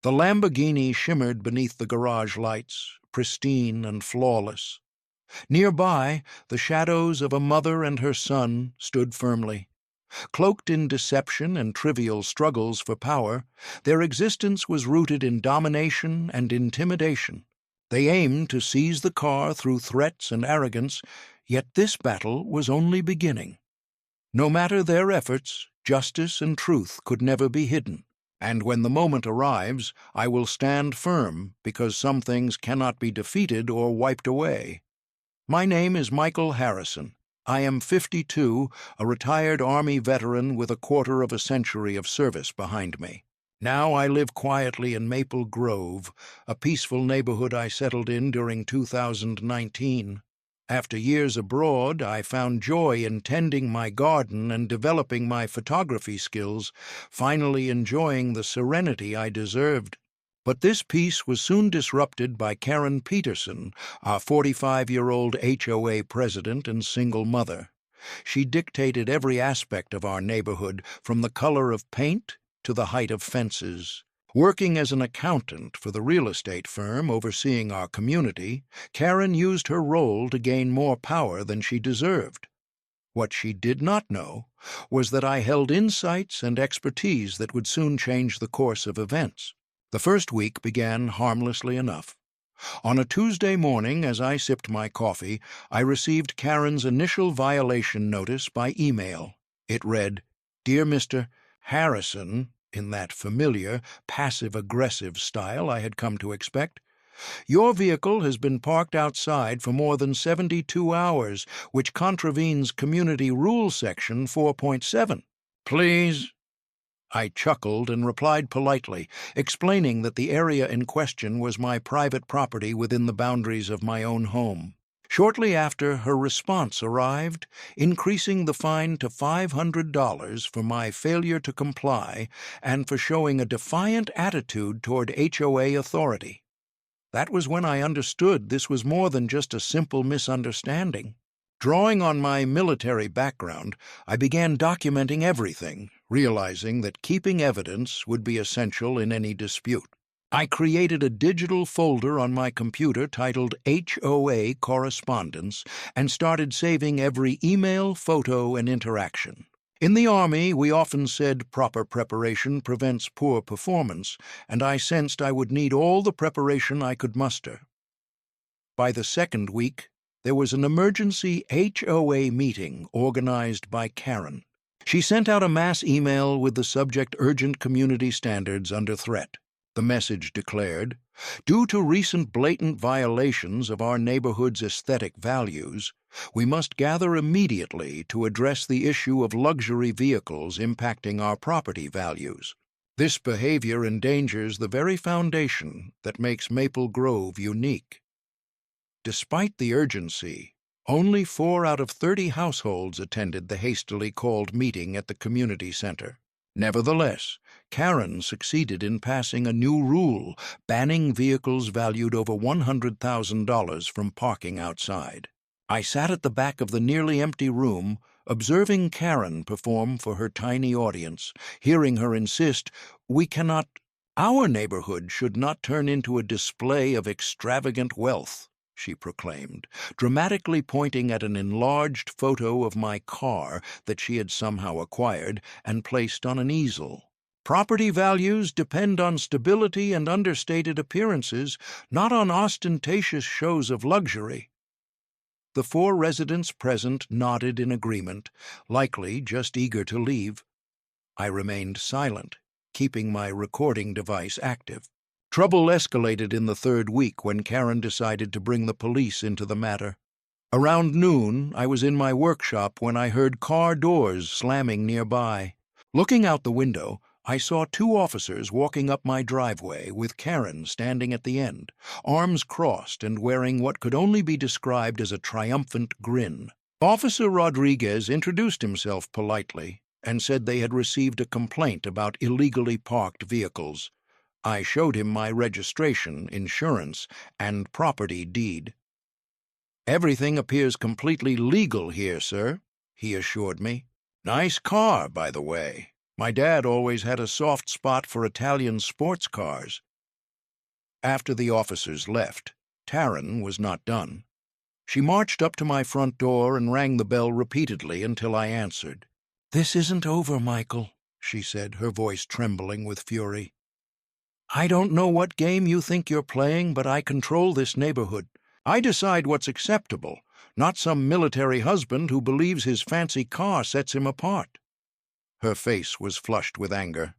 The Lamborghini shimmered beneath the garage lights, pristine and flawless. Nearby, the shadows of a mother and her son stood firmly. Cloaked in deception and trivial struggles for power, their existence was rooted in domination and intimidation. They aimed to seize the car through threats and arrogance, yet this battle was only beginning. No matter their efforts, justice and truth could never be hidden. And when the moment arrives, I will stand firm, because some things cannot be defeated or wiped away. My name is Michael Harrison. I am 52, a retired Army veteran with a quarter of a century of service behind me. Now I live quietly in Maple Grove, a peaceful neighborhood I settled in during 2019. After years abroad, I found joy in tending my garden and developing my photography skills, finally enjoying the serenity I deserved. But this peace was soon disrupted by Karen Peterson, our 45-year-old HOA president and single mother. She dictated every aspect of our neighborhood, from the color of paint to the height of fences. Working as an accountant for the real estate firm overseeing our community, Karen used her role to gain more power than she deserved. What she did not know was that I held insights and expertise that would soon change the course of events. The first week began harmlessly enough. On a Tuesday morning, as I sipped my coffee, I received Karen's initial violation notice by email. It read, "Dear Mr. Harrison," in that familiar, passive-aggressive style I had come to expect, "your vehicle has been parked outside for more than 72 hours, which contravenes Community Rule Section 4.7. Please." I chuckled and replied politely, explaining that the area in question was my private property within the boundaries of my own home. Shortly after, her response arrived, increasing the fine to $500 for my failure to comply and for showing a defiant attitude toward HOA authority. That was when I understood this was more than just a simple misunderstanding. Drawing on my military background, I began documenting everything, realizing that keeping evidence would be essential in any dispute. I created a digital folder on my computer titled HOA Correspondence and started saving every email, photo, and interaction. In the Army, we often said proper preparation prevents poor performance, and I sensed I would need all the preparation I could muster. By the second week, there was an emergency HOA meeting organized by Karen. She sent out a mass email with the subject "Urgent Community Standards Under Threat." The message declared, "Due to recent blatant violations of our neighborhood's aesthetic values, we must gather immediately to address the issue of luxury vehicles impacting our property values. This behavior endangers the very foundation that makes Maple Grove unique." Despite the urgency, only 4 out of 30 households attended the hastily called meeting at the community center. Nevertheless, Karen succeeded in passing a new rule banning vehicles valued over $100,000 from parking outside. I sat at the back of the nearly empty room, observing Karen perform for her tiny audience, hearing her insist, "Our neighborhood should not turn into a display of extravagant wealth," she proclaimed, dramatically pointing at an enlarged photo of my car that she had somehow acquired and placed on an easel. "Property values depend on stability and understated appearances, not on ostentatious shows of luxury." The 4 residents present nodded in agreement, likely just eager to leave. I remained silent, keeping my recording device active. Trouble escalated in the 3rd week when Karen decided to bring the police into the matter. Around noon, I was in my workshop when I heard car doors slamming nearby. Looking out the window, I saw 2 officers walking up my driveway with Karen standing at the end, arms crossed and wearing what could only be described as a triumphant grin. Officer Rodriguez introduced himself politely and said they had received a complaint about illegally parked vehicles. I showed him my registration, insurance, and property deed. "Everything appears completely legal here, sir," he assured me. "Nice car, by the way. My dad always had a soft spot for Italian sports cars." After the officers left, Taryn was not done. She marched up to my front door and rang the bell repeatedly until I answered. "This isn't over, Michael," she said, her voice trembling with fury. "I don't know what game you think you're playing, but I control this neighborhood. I decide what's acceptable, not some military husband who believes his fancy car sets him apart." Her face was flushed with anger.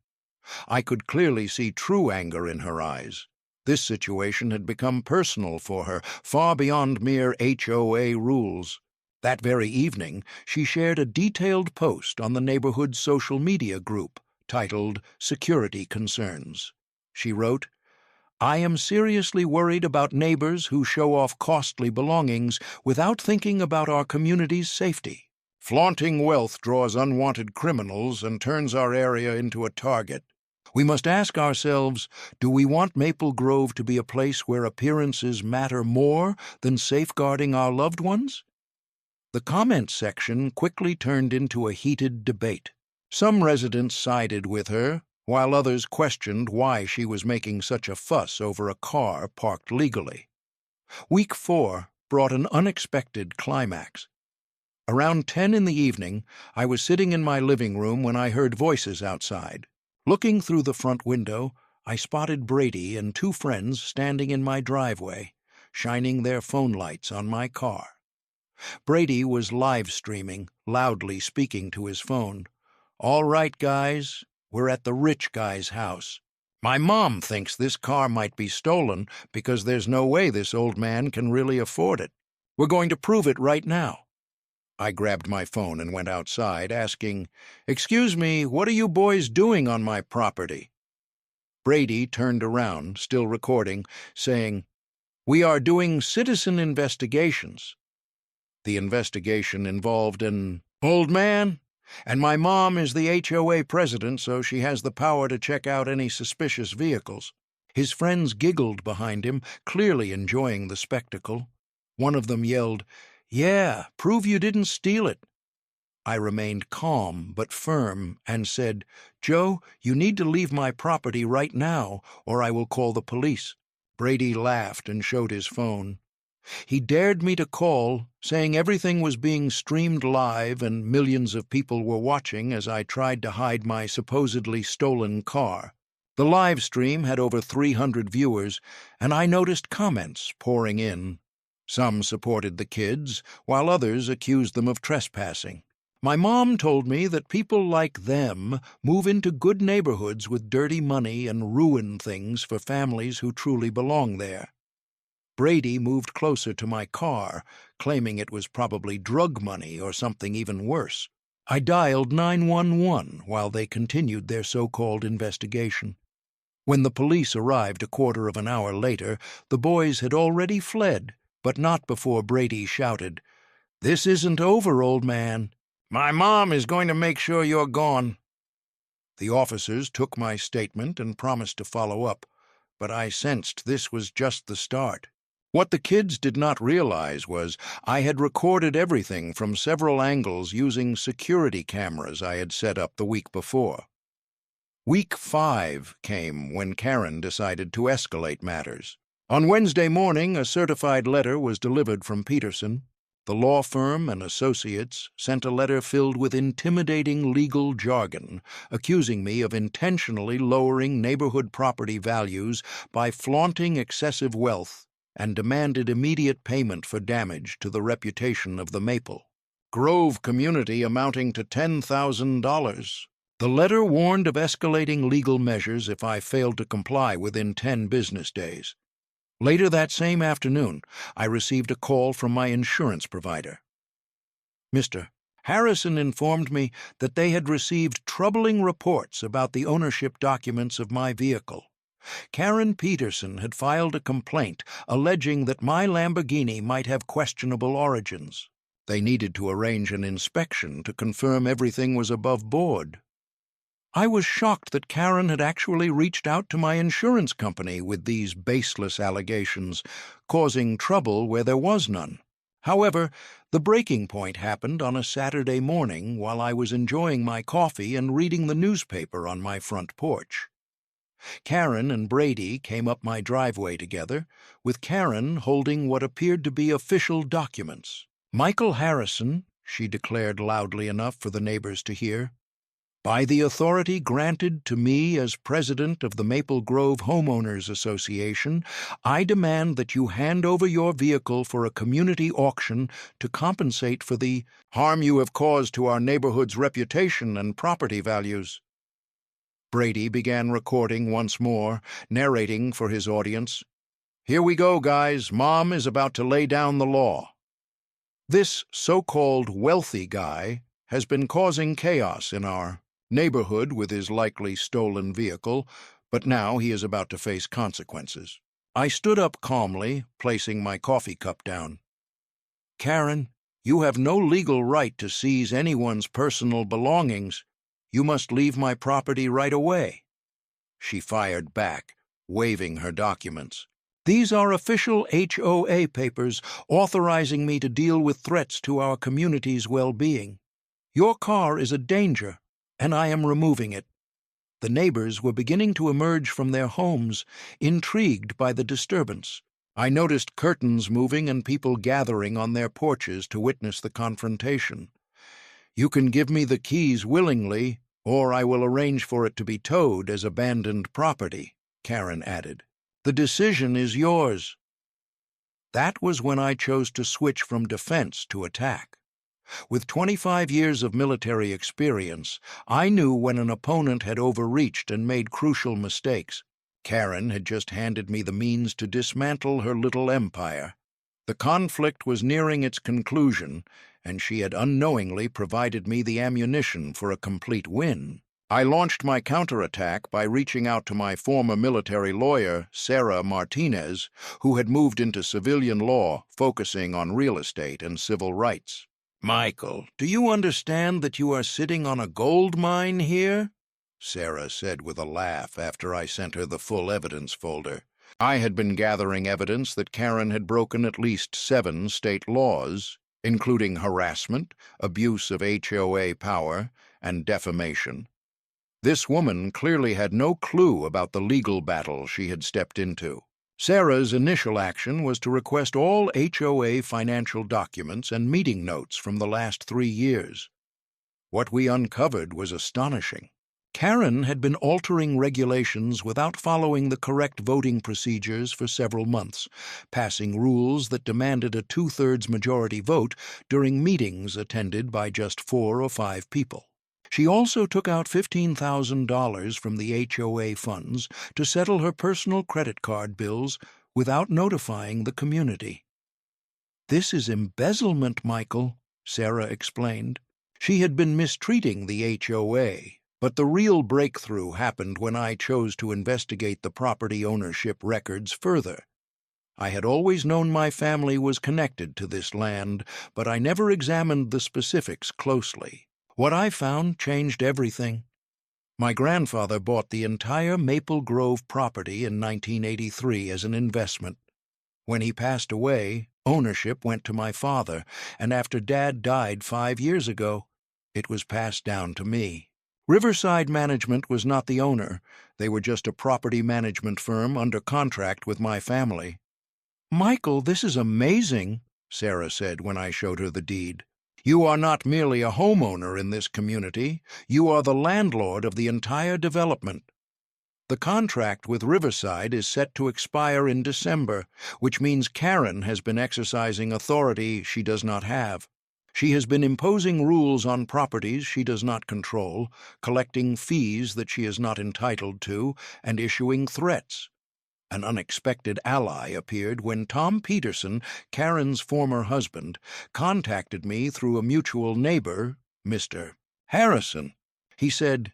I could clearly see true anger in her eyes. This situation had become personal for her, far beyond mere HOA rules. That very evening, she shared a detailed post on the neighborhood's social media group titled Security Concerns. She wrote, "I am seriously worried about neighbors who show off costly belongings without thinking about our community's safety. Flaunting wealth draws unwanted criminals and turns our area into a target. We must ask ourselves, do we want Maple Grove to be a place where appearances matter more than safeguarding our loved ones?" The comment section quickly turned into a heated debate. Some residents sided with her, while others questioned why she was making such a fuss over a car parked legally. Week 4 brought an unexpected climax. Around 10 in the evening, I was sitting in my living room when I heard voices outside. Looking through the front window, I spotted Brady and 2 friends standing in my driveway, shining their phone lights on my car. Brady was live streaming, loudly speaking to his phone. "All right, guys, we're at the rich guy's house. My mom thinks this car might be stolen because there's no way this old man can really afford it. We're going to prove it right now." I grabbed my phone and went outside, asking, "Excuse me, what are you boys doing on my property?" Brady turned around, still recording, saying, "We are doing citizen investigations." The investigation involved an old man, and my mom is the HOA president, so she has the power to check out any suspicious vehicles. His friends giggled behind him, clearly enjoying the spectacle. One of them yelled, "Yeah, prove you didn't steal it." I remained calm but firm and said, "Joe, you need to leave my property right now, or I will call the police." Brady laughed and showed his phone. He dared me to call, saying everything was being streamed live and millions of people were watching as I tried to hide my supposedly stolen car. The live stream had over 300 viewers, and I noticed comments pouring in. Some supported the kids, while others accused them of trespassing. My mom told me that people like them move into good neighborhoods with dirty money and ruin things for families who truly belong there. Brady moved closer to my car, claiming it was probably drug money or something even worse. I dialed 911 while they continued their so-called investigation. When the police arrived a quarter of an hour later, the boys had already fled, but not before Brady shouted, "This isn't over, old man. My mom is going to make sure you're gone." The officers took my statement and promised to follow up, but I sensed this was just the start. What the kids did not realize was I had recorded everything from several angles using security cameras I had set up the week before. Week 5 came when Karen decided to escalate matters. On Wednesday morning, a certified letter was delivered from Peterson. The law firm and associates sent a letter filled with intimidating legal jargon, accusing me of intentionally lowering neighborhood property values by flaunting excessive wealth, and demanded immediate payment for damage to the reputation of the Maple Grove community amounting to $10,000. The letter warned of escalating legal measures if I failed to comply within 10 business days. Later that same afternoon, I received a call from my insurance provider. Mr. Harrison informed me that they had received troubling reports about the ownership documents of my vehicle. Karen Peterson had filed a complaint alleging that my Lamborghini might have questionable origins. They needed to arrange an inspection to confirm everything was above board. I was shocked that Karen had actually reached out to my insurance company with these baseless allegations, causing trouble where there was none. However, the breaking point happened on a Saturday morning while I was enjoying my coffee and reading the newspaper on my front porch. Karen and Brady came up my driveway together, with Karen holding what appeared to be official documents. "Michael Harrison," she declared loudly enough for the neighbors to hear, "by the authority granted to me as president of the Maple Grove Homeowners Association, I demand that you hand over your vehicle for a community auction to compensate for the harm you have caused to our neighborhood's reputation and property values." Brady began recording once more, narrating for his audience. "Here we go, guys. Mom is about to lay down the law. This so-called wealthy guy has been causing chaos in our neighborhood with his likely stolen vehicle, but now he is about to face consequences." I stood up calmly, placing my coffee cup down. "Karen, you have no legal right to seize anyone's personal belongings. You must leave my property right away." She fired back, waving her documents. "These are official HOA papers authorizing me to deal with threats to our community's well-being. Your car is a danger, and I am removing it." The neighbors were beginning to emerge from their homes, intrigued by the disturbance. I noticed curtains moving and people gathering on their porches to witness the confrontation. "You can give me the keys willingly, or I will arrange for it to be towed as abandoned property," Karen added. "The decision is yours." That was when I chose to switch from defense to attack. With 25 years of military experience, I knew when an opponent had overreached and made crucial mistakes. Karen had just handed me the means to dismantle her little empire. The conflict was nearing its conclusion, and she had unknowingly provided me the ammunition for a complete win. I launched my counterattack by reaching out to my former military lawyer, Sarah Martinez, who had moved into civilian law, focusing on real estate and civil rights. "Michael, do you understand that you are sitting on a gold mine here?" Sarah said with a laugh after I sent her the full evidence folder. I had been gathering evidence that Karen had broken at least 7 state laws, including harassment, abuse of HOA power, and defamation. This woman clearly had no clue about the legal battle she had stepped into. Sarah's initial action was to request all HOA financial documents and meeting notes from the last 3 years. What we uncovered was astonishing. Karen had been altering regulations without following the correct voting procedures for several months, passing rules that demanded a 2/3 majority vote during meetings attended by just 4 or 5 people. She also took out $15,000 from the HOA funds to settle her personal credit card bills without notifying the community. "This is embezzlement, Michael," Sarah explained. She had been mistreating the HOA, but the real breakthrough happened when I chose to investigate the property ownership records further. I had always known my family was connected to this land, but I never examined the specifics closely. What I found changed everything. My grandfather bought the entire Maple Grove property in 1983 as an investment. When he passed away, ownership went to my father, and after Dad died 5 years ago, it was passed down to me. Riverside Management was not the owner. They were just a property management firm under contract with my family. "Michael, this is amazing," Sarah said when I showed her the deed. "You are not merely a homeowner in this community, you are the landlord of the entire development. The contract with Riverside is set to expire in December, which means Karen has been exercising authority she does not have. She has been imposing rules on properties she does not control, collecting fees that she is not entitled to, and issuing threats." An unexpected ally appeared when Tom Peterson, Karen's former husband, contacted me through a mutual neighbor, Mr. Harrison. He said,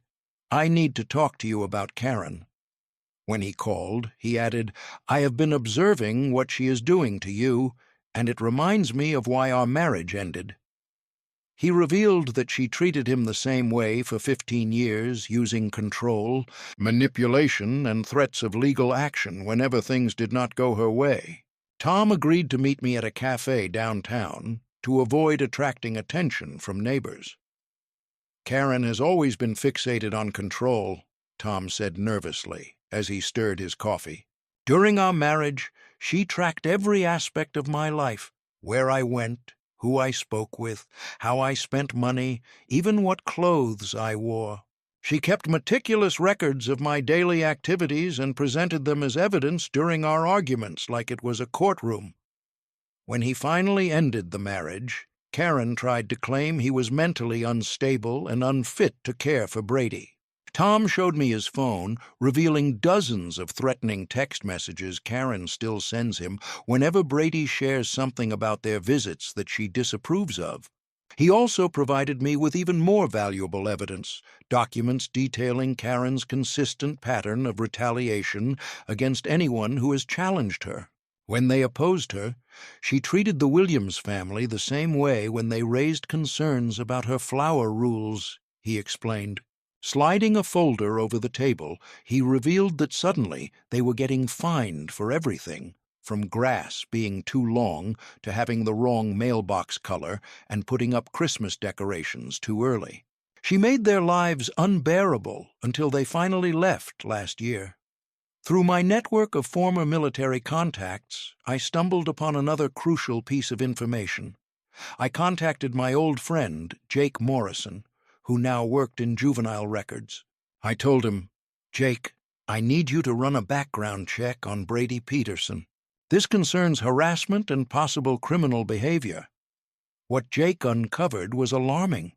"I need to talk to you about Karen." When he called, he added, "I have been observing what she is doing to you, and it reminds me of why our marriage ended." He revealed that she treated him the same way for 15 years, using control, manipulation, and threats of legal action whenever things did not go her way. Tom agreed to meet me at a cafe downtown to avoid attracting attention from neighbors. "Karen has always been fixated on control," Tom said nervously. as he stirred his coffee. During our marriage, she tracked every aspect of my life, where I went, who I spoke with, how I spent money, even what clothes I wore. She kept meticulous records of my daily activities and presented them as evidence during our arguments like it was a courtroom. When he finally ended the marriage, Karen tried to claim he was mentally unstable and unfit to care for Brady. Tom showed me his phone, revealing dozens of threatening text messages Karen still sends him whenever Brady shares something about their visits that she disapproves of. He also provided me with even more valuable evidence, documents detailing Karen's consistent pattern of retaliation against anyone who has challenged her. When they opposed her, she treated the Williams family the same way when they raised concerns about her flower rules, he explained. Sliding a folder over the table, he revealed that suddenly they were getting fined for everything, from grass being too long to having the wrong mailbox color and putting up Christmas decorations too early. She made their lives unbearable until they finally left last year. Through my network of former military contacts, I stumbled upon another crucial piece of information. I contacted my old friend, Jake Morrison, who now worked in juvenile records. I told him, "Jake, I need you to run a background check on Brady Peterson. This concerns harassment and possible criminal behavior." What Jake uncovered was alarming.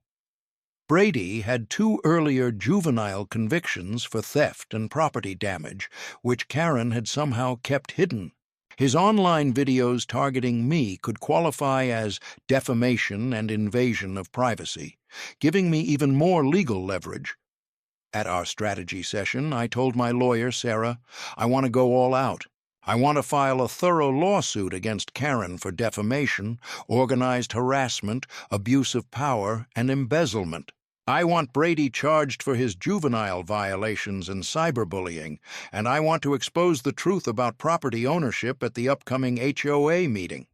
Brady had 2 earlier juvenile convictions for theft and property damage, which Karen had somehow kept hidden. His online videos targeting me could qualify as defamation and invasion of privacy, giving me even more legal leverage. At our strategy session, I told my lawyer, Sarah, I want to go all out. I want to file a thorough lawsuit against Karen for defamation, organized harassment, abuse of power, and embezzlement. I want Brady charged for his juvenile violations and cyberbullying, and I want to expose the truth about property ownership at the upcoming HOA meeting.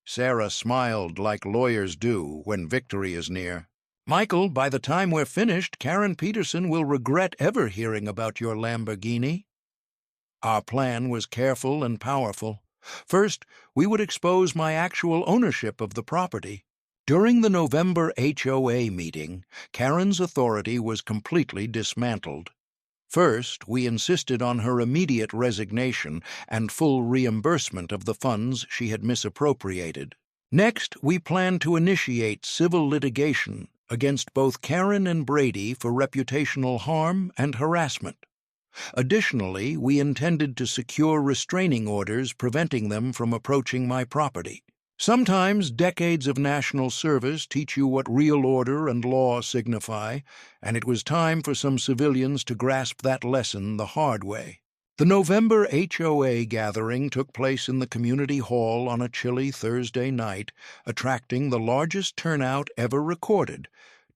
Sarah smiled like lawyers do when victory is near. Michael, by the time we're finished, Karen Peterson will regret ever hearing about your Lamborghini. Our plan was careful and powerful. First, we would expose my actual ownership of the property. During the November HOA meeting, Karen's authority was completely dismantled. First, we insisted on her immediate resignation and full reimbursement of the funds she had misappropriated. Next, we planned to initiate civil litigation against both Karen and Brady for reputational harm and harassment. Additionally, we intended to secure restraining orders preventing them from approaching my property. Sometimes decades of national service teach you what real order and law signify, and it was time for some civilians to grasp that lesson the hard way. The November HOA gathering took place in the community hall on a chilly Thursday night, attracting the largest turnout ever recorded.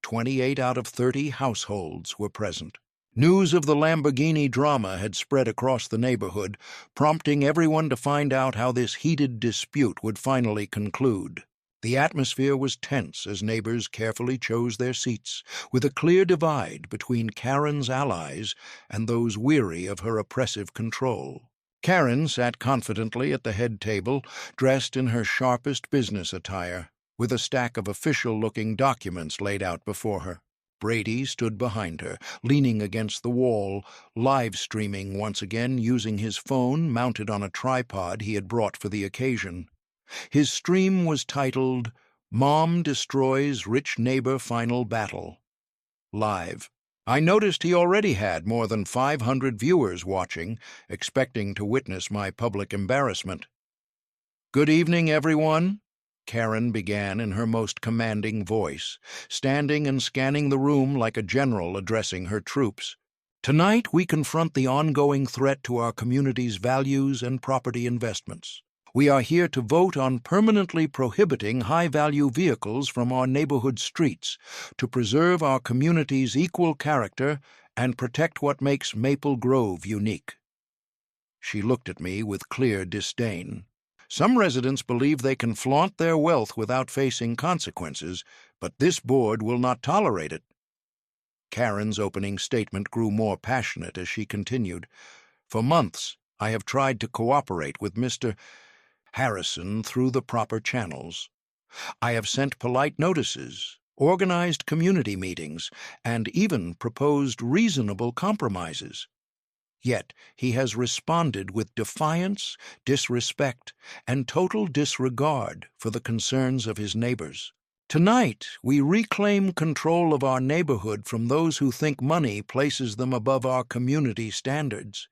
28 out of 30 households were present. News of the Lamborghini drama had spread across the neighborhood, prompting everyone to find out how this heated dispute would finally conclude. The atmosphere was tense as neighbors carefully chose their seats, with a clear divide between Karen's allies and those weary of her oppressive control. Karen sat confidently at the head table, dressed in her sharpest business attire, with a stack of official-looking documents laid out before her. Brady stood behind her, leaning against the wall, live-streaming once again using his phone mounted on a tripod he had brought for the occasion. His stream was titled, "Mom Destroys Rich Neighbor Final Battle." Live. I noticed he already had more than 500 viewers watching, expecting to witness my public embarrassment. "Good evening, everyone," Karen began in her most commanding voice, standing and scanning the room like a general addressing her troops. "Tonight we confront the ongoing threat to our community's values and property investments. We are here to vote on permanently prohibiting high-value vehicles from our neighborhood streets, to preserve our community's equal character and protect what makes Maple Grove unique." She looked at me with clear disdain. Some residents believe they can flaunt their wealth without facing consequences, but this board will not tolerate it. Karen's opening statement grew more passionate as she continued. For months, I have tried to cooperate with Mr. Harrison through the proper channels. I have sent polite notices, organized community meetings, and even proposed reasonable compromises. Yet he has responded with defiance, disrespect, and total disregard for the concerns of his neighbors. Tonight, we reclaim control of our neighborhood from those who think money places them above our community standards.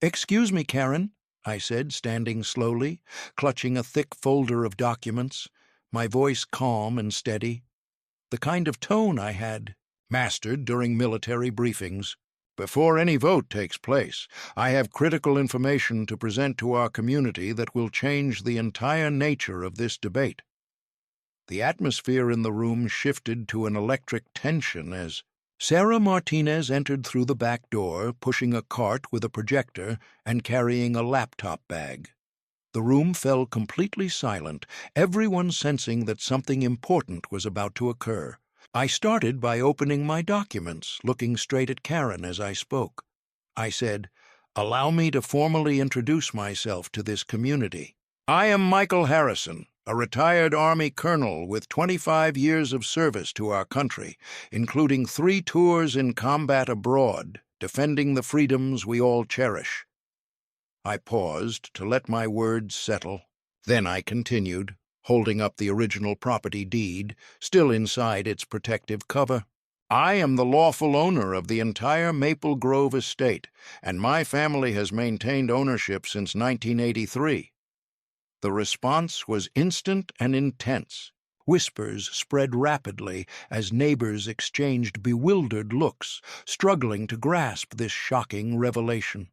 "Excuse me, Karen," I said, standing slowly, clutching a thick folder of documents, my voice calm and steady, the kind of tone I had mastered during military briefings. "Before any vote takes place, I have critical information to present to our community that will change the entire nature of this debate." The atmosphere in the room shifted to an electric tension as Sarah Martinez entered through the back door, pushing a cart with a projector and carrying a laptop bag. The room fell completely silent, everyone sensing that something important was about to occur. I started by opening my documents, looking straight at Karen as I spoke. I said, "Allow me to formally introduce myself to this community. I am Michael Harrison, a retired Army colonel with 25 years of service to our country, including 3 tours in combat abroad, defending the freedoms we all cherish." I paused to let my words settle. Then I continued, holding up the original property deed, still inside its protective cover. "I am the lawful owner of the entire Maple Grove estate, and my family has maintained ownership since 1983. The response was instant and intense. Whispers spread rapidly as neighbors exchanged bewildered looks, struggling to grasp this shocking revelation.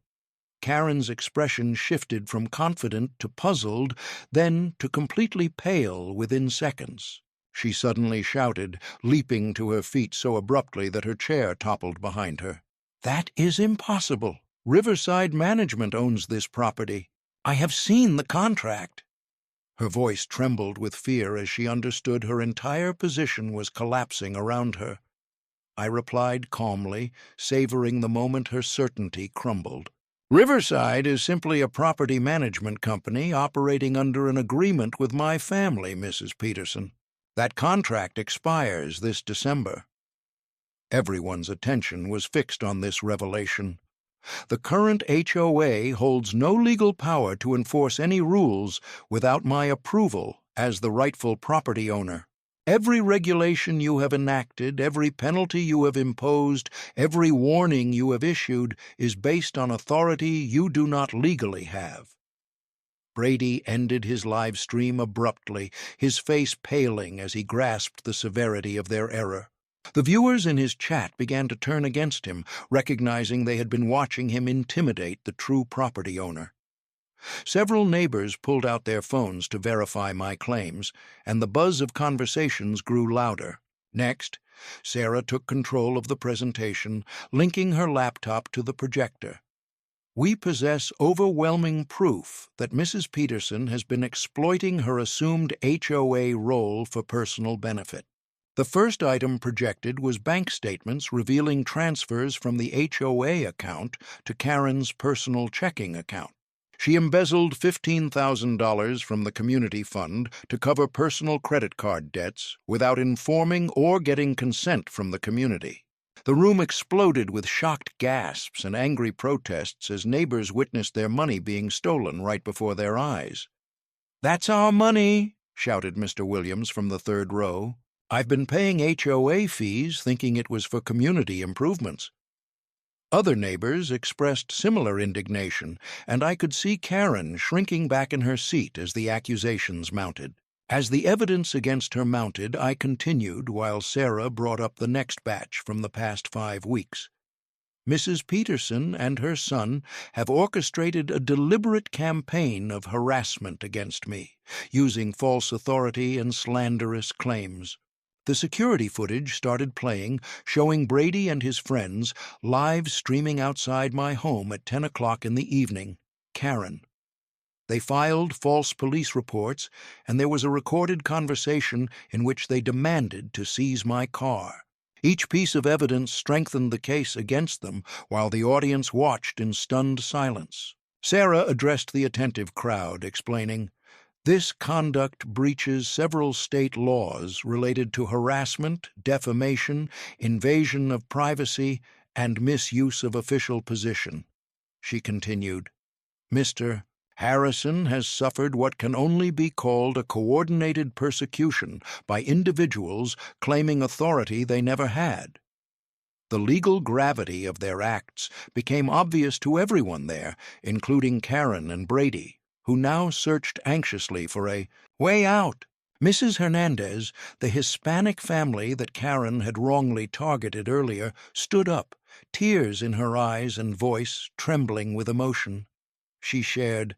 Karen's expression shifted from confident to puzzled, then to completely pale within seconds. She suddenly shouted, leaping to her feet so abruptly that her chair toppled behind her. "That is impossible. Riverside Management owns this property. I have seen the contract." Her voice trembled with fear as she understood her entire position was collapsing around her. I replied calmly, savoring the moment her certainty crumbled. "Riverside is simply a property management company operating under an agreement with my family, Mrs. Peterson. That contract expires this December." Everyone's attention was fixed on this revelation. The current HOA holds no legal power to enforce any rules without my approval as the rightful property owner. Every regulation you have enacted, every penalty you have imposed, every warning you have issued is based on authority you do not legally have. Brady ended his live stream abruptly, his face paling as he grasped the severity of their error. The viewers in his chat began to turn against him, recognizing they had been watching him intimidate the true property owner. Several neighbors pulled out their phones to verify my claims, and the buzz of conversations grew louder. Next, Sarah took control of the presentation, linking her laptop to the projector. "We possess overwhelming proof that Mrs. Peterson has been exploiting her assumed HOA role for personal benefit." The first item projected was bank statements revealing transfers from the HOA account to Karen's personal checking account. She embezzled $15,000 from the community fund to cover personal credit card debts without informing or getting consent from the community. The room exploded with shocked gasps and angry protests as neighbors witnessed their money being stolen right before their eyes. "That's our money," shouted Mr. Williams from the third row. "I've been paying HOA fees thinking it was for community improvements." Other neighbors expressed similar indignation, and I could see Karen shrinking back in her seat as the accusations mounted. As the evidence against her mounted, I continued while Sarah brought up the next batch from the past 5 weeks. "Mrs. Peterson and her son have orchestrated a deliberate campaign of harassment against me, using false authority and slanderous claims." The security footage started playing, showing Brady and his friends live streaming outside my home at 10 o'clock in the evening. Karen. They filed false police reports, and there was a recorded conversation in which they demanded to seize my car. Each piece of evidence strengthened the case against them while the audience watched in stunned silence. Sarah addressed the attentive crowd, explaining, "This conduct breaches several state laws related to harassment, defamation, invasion of privacy, and misuse of official position." She continued, "Mr. Harrison has suffered what can only be called a coordinated persecution by individuals claiming authority they never had. The legal gravity of their acts became obvious to everyone there, including Karen and Brady, who now searched anxiously for a way out." Mrs. Hernandez, the Hispanic family that Karen had wrongly targeted earlier, stood up, tears in her eyes and voice trembling with emotion. She shared,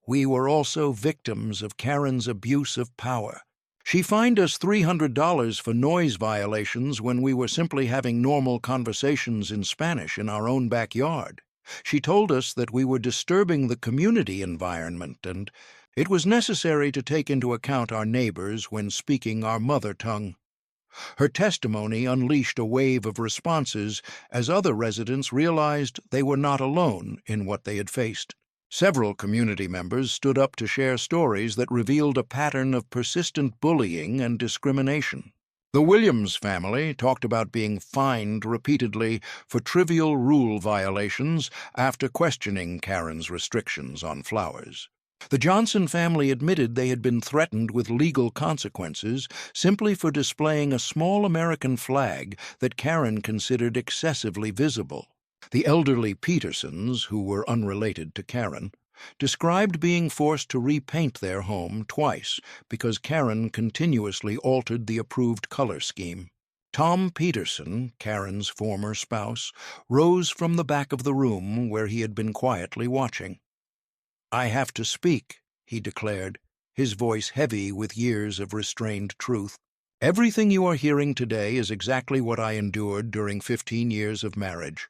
"We were also victims of Karen's abuse of power. She fined us $300 for noise violations when we were simply having normal conversations in Spanish in our own backyard. She told us that we were disturbing the community environment, and it was necessary to take into account our neighbors when speaking our mother tongue." Her testimony unleashed a wave of responses as other residents realized they were not alone in what they had faced. Several community members stood up to share stories that revealed a pattern of persistent bullying and discrimination. The Williams family talked about being fined repeatedly for trivial rule violations after questioning Karen's restrictions on flowers. The Johnson family admitted they had been threatened with legal consequences simply for displaying a small American flag that Karen considered excessively visible. The elderly Petersons, who were unrelated to Karen, described being forced to repaint their home twice because Karen continuously altered the approved color scheme. Tom Peterson, Karen's former spouse, rose from the back of the room where he had been quietly watching. "I have to speak," he declared, his voice heavy with years of restrained truth. "Everything you are hearing today is exactly what I endured during 15 years of marriage.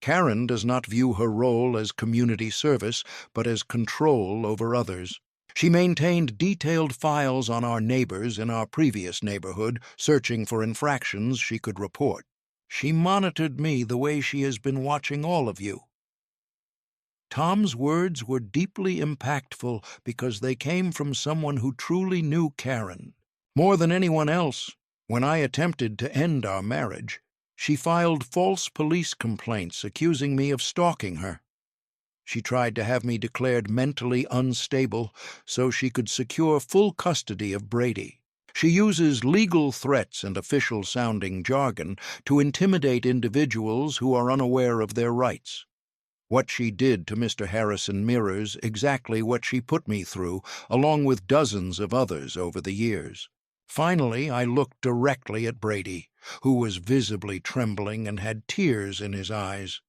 Karen does not view her role as community service, but as control over others. She maintained detailed files on our neighbors in our previous neighborhood, searching for infractions she could report. She monitored me the way she has been watching all of you." Tom's words were deeply impactful because they came from someone who truly knew Karen. More than anyone else, when I attempted to end our marriage, she filed false police complaints accusing me of stalking her. She tried to have me declared mentally unstable so she could secure full custody of Brady. She uses legal threats and official-sounding jargon to intimidate individuals who are unaware of their rights. What she did to Mr. Harrison mirrors exactly what she put me through, along with dozens of others over the years. Finally, I looked directly at Brady, who was visibly trembling and had tears in his eyes.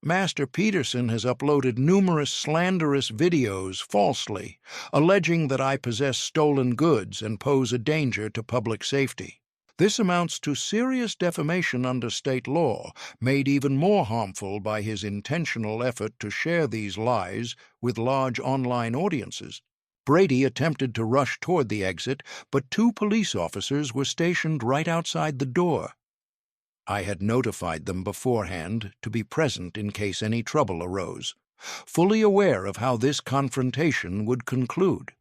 "Master Peterson has uploaded numerous slanderous videos falsely, alleging that I possess stolen goods and pose a danger to public safety. This amounts to serious defamation under state law, made even more harmful by his intentional effort to share these lies with large online audiences." Brady attempted to rush toward the exit, but 2 police officers were stationed right outside the door. I had notified them beforehand to be present in case any trouble arose, fully aware of how this confrontation would conclude.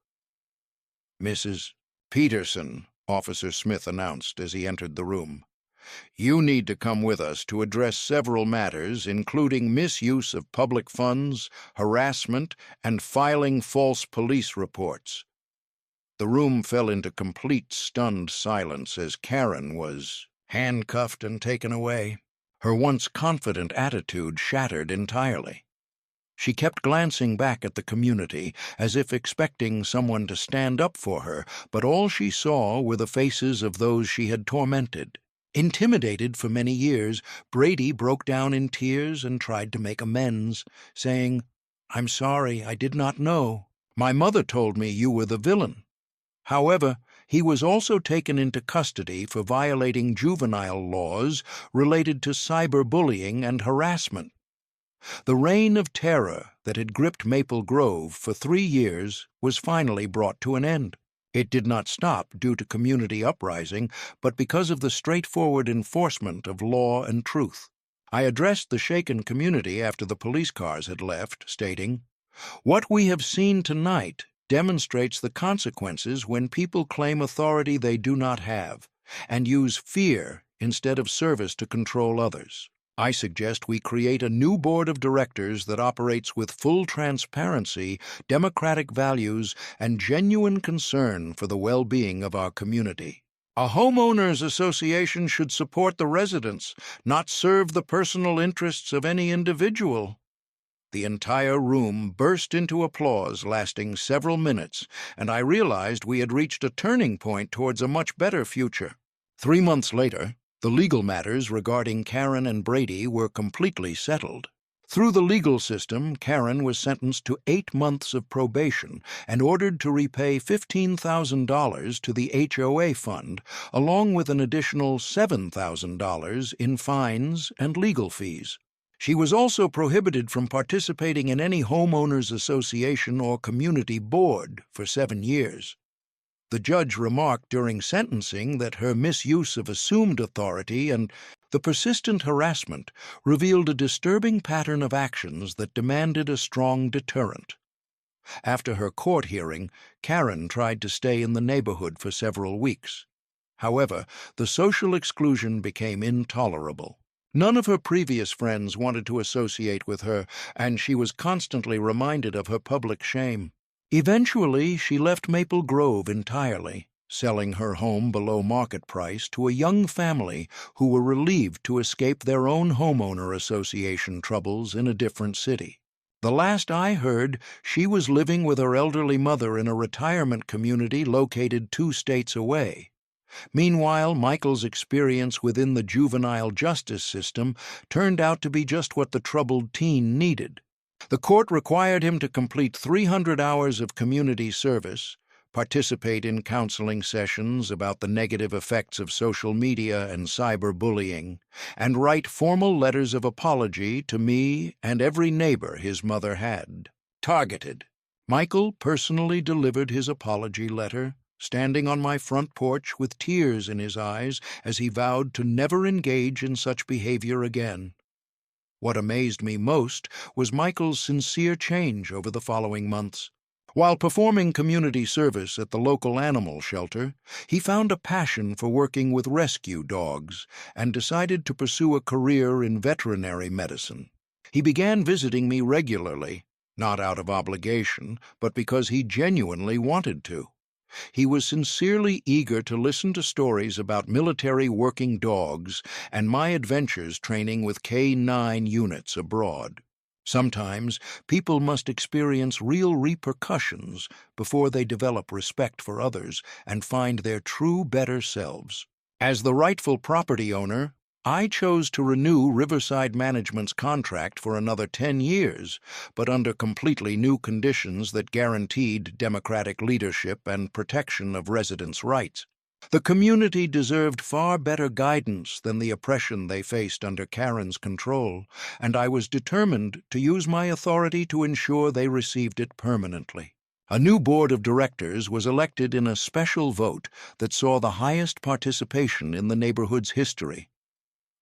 "Mrs. Peterson," Officer Smith announced as he entered the room, "you need to come with us to address several matters, including misuse of public funds, harassment, and filing false police reports." The room fell into complete stunned silence as Karen was handcuffed and taken away, her once confident attitude shattered entirely. She kept glancing back at the community as if expecting someone to stand up for her, but all she saw were the faces of those she had tormented. Intimidated for many years, Brady broke down in tears and tried to make amends, saying, "I'm sorry, I did not know. My mother told me you were the villain." However, he was also taken into custody for violating juvenile laws related to cyberbullying and harassment. The reign of terror that had gripped Maple Grove for 3 years was finally brought to an end. It did not stop due to community uprising, but because of the straightforward enforcement of law and truth. I addressed the shaken community after the police cars had left, stating, "What we have seen tonight demonstrates the consequences when people claim authority they do not have and use fear instead of service to control others. I suggest we create a new board of directors that operates with full transparency, democratic values, and genuine concern for the well-being of our community. A homeowners association should support the residents, not serve the personal interests of any individual." The entire room burst into applause lasting several minutes, and I realized we had reached a turning point towards a much better future. 3 months later, the legal matters regarding Karen and Brady were completely settled. Through the legal system, Karen was sentenced to 8 months of probation and ordered to repay $15,000 to the HOA fund, along with an additional $7,000 in fines and legal fees. She was also prohibited from participating in any homeowners association or community board for 7 years. The judge remarked during sentencing that her misuse of assumed authority and the persistent harassment revealed a disturbing pattern of actions that demanded a strong deterrent. After her court hearing, Karen tried to stay in the neighborhood for several weeks. However, the social exclusion became intolerable. None of her previous friends wanted to associate with her, and she was constantly reminded of her public shame. Eventually, she left Maple Grove entirely, selling her home below market price to a young family who were relieved to escape their own homeowner association troubles in a different city. The last I heard, she was living with her elderly mother in a retirement community located 2 states away. Meanwhile, Michael's experience within the juvenile justice system turned out to be just what the troubled teen needed. The court required him to complete 300 hours of community service, participate in counseling sessions about the negative effects of social media and cyberbullying, and write formal letters of apology to me and every neighbor his mother had targeted. Michael personally delivered his apology letter, standing on my front porch with tears in his eyes as he vowed to never engage in such behavior again. What amazed me most was Michael's sincere change over the following months. While performing community service at the local animal shelter, he found a passion for working with rescue dogs and decided to pursue a career in veterinary medicine. He began visiting me regularly, not out of obligation, but because he genuinely wanted to. He was sincerely eager to listen to stories about military working dogs and my adventures training with K-9 units abroad. Sometimes people must experience real repercussions before they develop respect for others and find their true better selves. As the rightful property owner, I chose to renew Riverside Management's contract for another 10 years, but under completely new conditions that guaranteed democratic leadership and protection of residents' rights. The community deserved far better guidance than the oppression they faced under Karen's control, and I was determined to use my authority to ensure they received it permanently. A new board of directors was elected in a special vote that saw the highest participation in the neighborhood's history.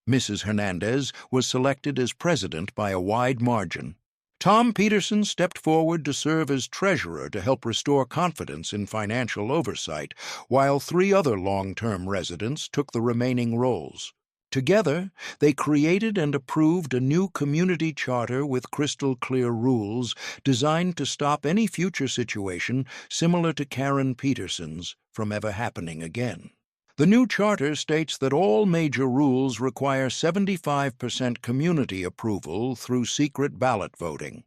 Mrs. Hernandez was selected as president by a wide margin. Tom Peterson stepped forward to serve as treasurer to help restore confidence in financial oversight, while 3 other long-term residents took the remaining roles. Together, they created and approved a new community charter with crystal-clear rules designed to stop any future situation similar to Karen Peterson's from ever happening again. The new charter states that all major rules require 75% community approval through secret ballot voting.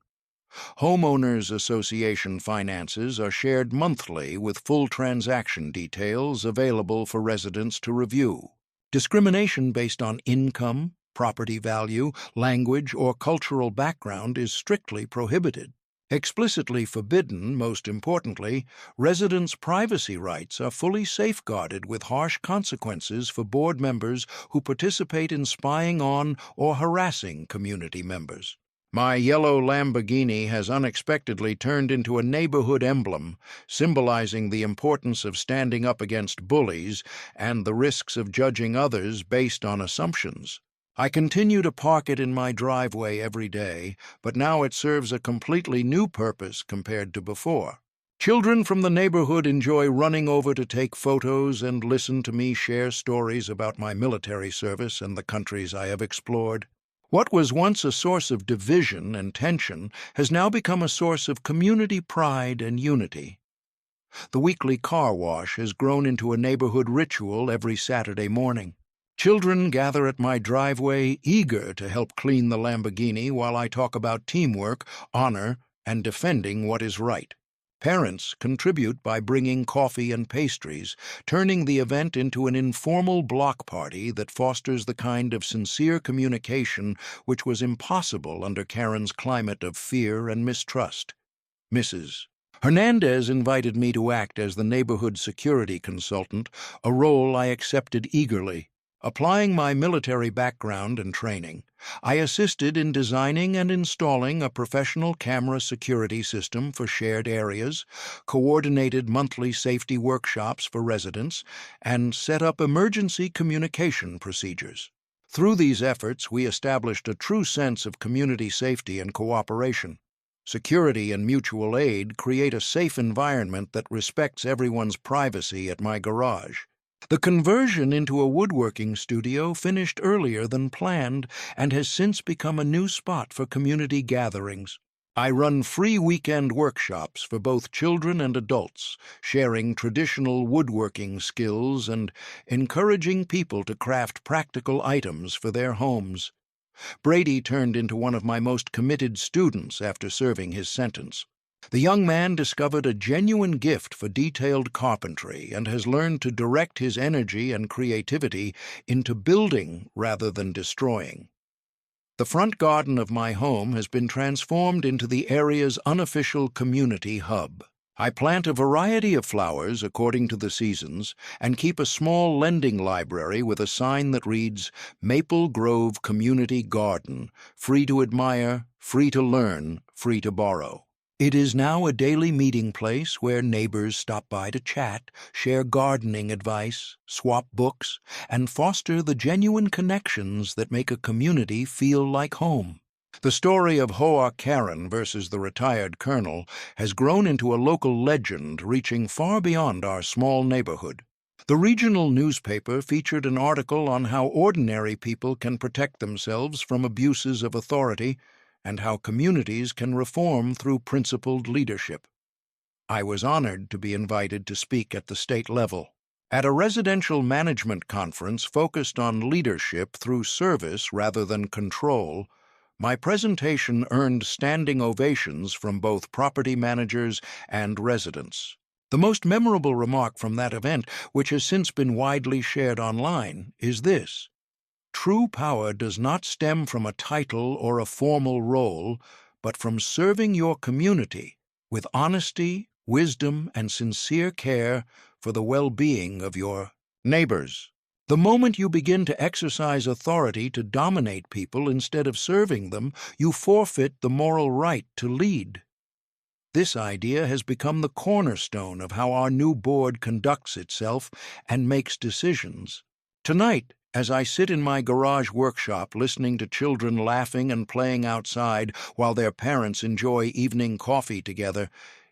Homeowners Association finances are shared monthly with full transaction details available for residents to review. Discrimination based on income, property value, language, or cultural background is strictly prohibited. Explicitly forbidden, most importantly, residents' privacy rights are fully safeguarded with harsh consequences for board members who participate in spying on or harassing community members. My yellow Lamborghini has unexpectedly turned into a neighborhood emblem, symbolizing the importance of standing up against bullies and the risks of judging others based on assumptions. I continue to park it in my driveway every day, but now it serves a completely new purpose compared to before. Children from the neighborhood enjoy running over to take photos and listen to me share stories about my military service and the countries I have explored. What was once a source of division and tension has now become a source of community pride and unity. The weekly car wash has grown into a neighborhood ritual every Saturday morning. Children gather at my driveway eager to help clean the Lamborghini while I talk about teamwork, honor, and defending what is right. Parents contribute by bringing coffee and pastries, turning the event into an informal block party that fosters the kind of sincere communication which was impossible under Karen's climate of fear and mistrust. Mrs. Hernandez invited me to act as the neighborhood security consultant, a role I accepted eagerly. Applying my military background and training, I assisted in designing and installing a professional camera security system for shared areas, coordinated monthly safety workshops for residents, and set up emergency communication procedures. Through these efforts, we established a true sense of community safety and cooperation. Security and mutual aid create a safe environment that respects everyone's privacy at my garage. The conversion into a woodworking studio finished earlier than planned and has since become a new spot for community gatherings. I run free weekend workshops for both children and adults, sharing traditional woodworking skills and encouraging people to craft practical items for their homes. Brady turned into one of my most committed students after serving his sentence. The young man discovered a genuine gift for detailed carpentry and has learned to direct his energy and creativity into building rather than destroying. The front garden of my home has been transformed into the area's unofficial community hub. I plant a variety of flowers according to the seasons and keep a small lending library with a sign that reads Maple Grove Community Garden, free to admire, free to learn, free to borrow. It is now a daily meeting place where neighbors stop by to chat, share gardening advice, swap books, and foster the genuine connections that make a community feel like home. The story of HOA Karen versus the retired colonel has grown into a local legend reaching far beyond our small neighborhood. The regional newspaper featured an article on how ordinary people can protect themselves from abuses of authority and how communities can reform through principled leadership. I was honored to be invited to speak at the state level. At a residential management conference focused on leadership through service rather than control, my presentation earned standing ovations from both property managers and residents. The most memorable remark from that event, which has since been widely shared online, is this: true power does not stem from a title or a formal role, but from serving your community with honesty, wisdom, and sincere care for the well-being of your neighbors. The moment you begin to exercise authority to dominate people instead of serving them, you forfeit the moral right to lead. This idea has become the cornerstone of how our new board conducts itself and makes decisions. Tonight, as I sit in my garage workshop listening to children laughing and playing outside while their parents enjoy evening coffee together,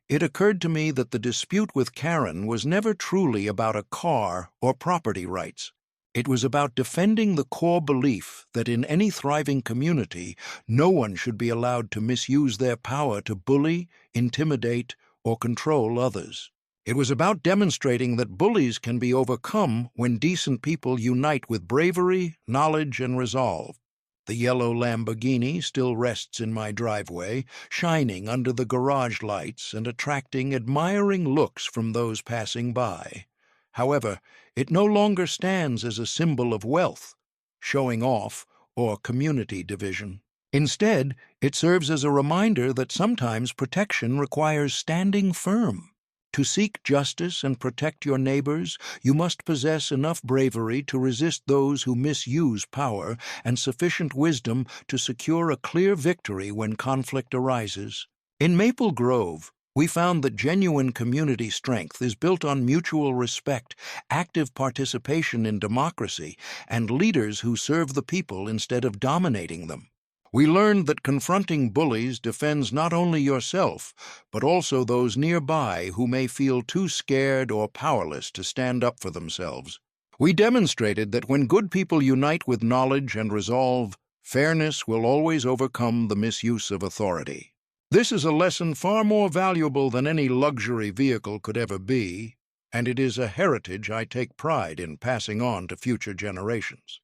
it occurred to me that the dispute with Karen was never truly about a car or property rights. It was about defending the core belief that in any thriving community, no one should be allowed to misuse their power to bully, intimidate, or control others. It was about demonstrating that bullies can be overcome when decent people unite with bravery, knowledge, and resolve. The yellow Lamborghini still rests in my driveway, shining under the garage lights and attracting admiring looks from those passing by. However, it no longer stands as a symbol of wealth, showing off, or community division. Instead, it serves as a reminder that sometimes protection requires standing firm. To seek justice and protect your neighbors, you must possess enough bravery to resist those who misuse power and sufficient wisdom to secure a clear victory when conflict arises. In Maple Grove, we found that genuine community strength is built on mutual respect, active participation in democracy, and leaders who serve the people instead of dominating them. We learned that confronting bullies defends not only yourself, but also those nearby who may feel too scared or powerless to stand up for themselves. We demonstrated that when good people unite with knowledge and resolve, fairness will always overcome the misuse of authority. This is a lesson far more valuable than any luxury vehicle could ever be, and it is a heritage I take pride in passing on to future generations.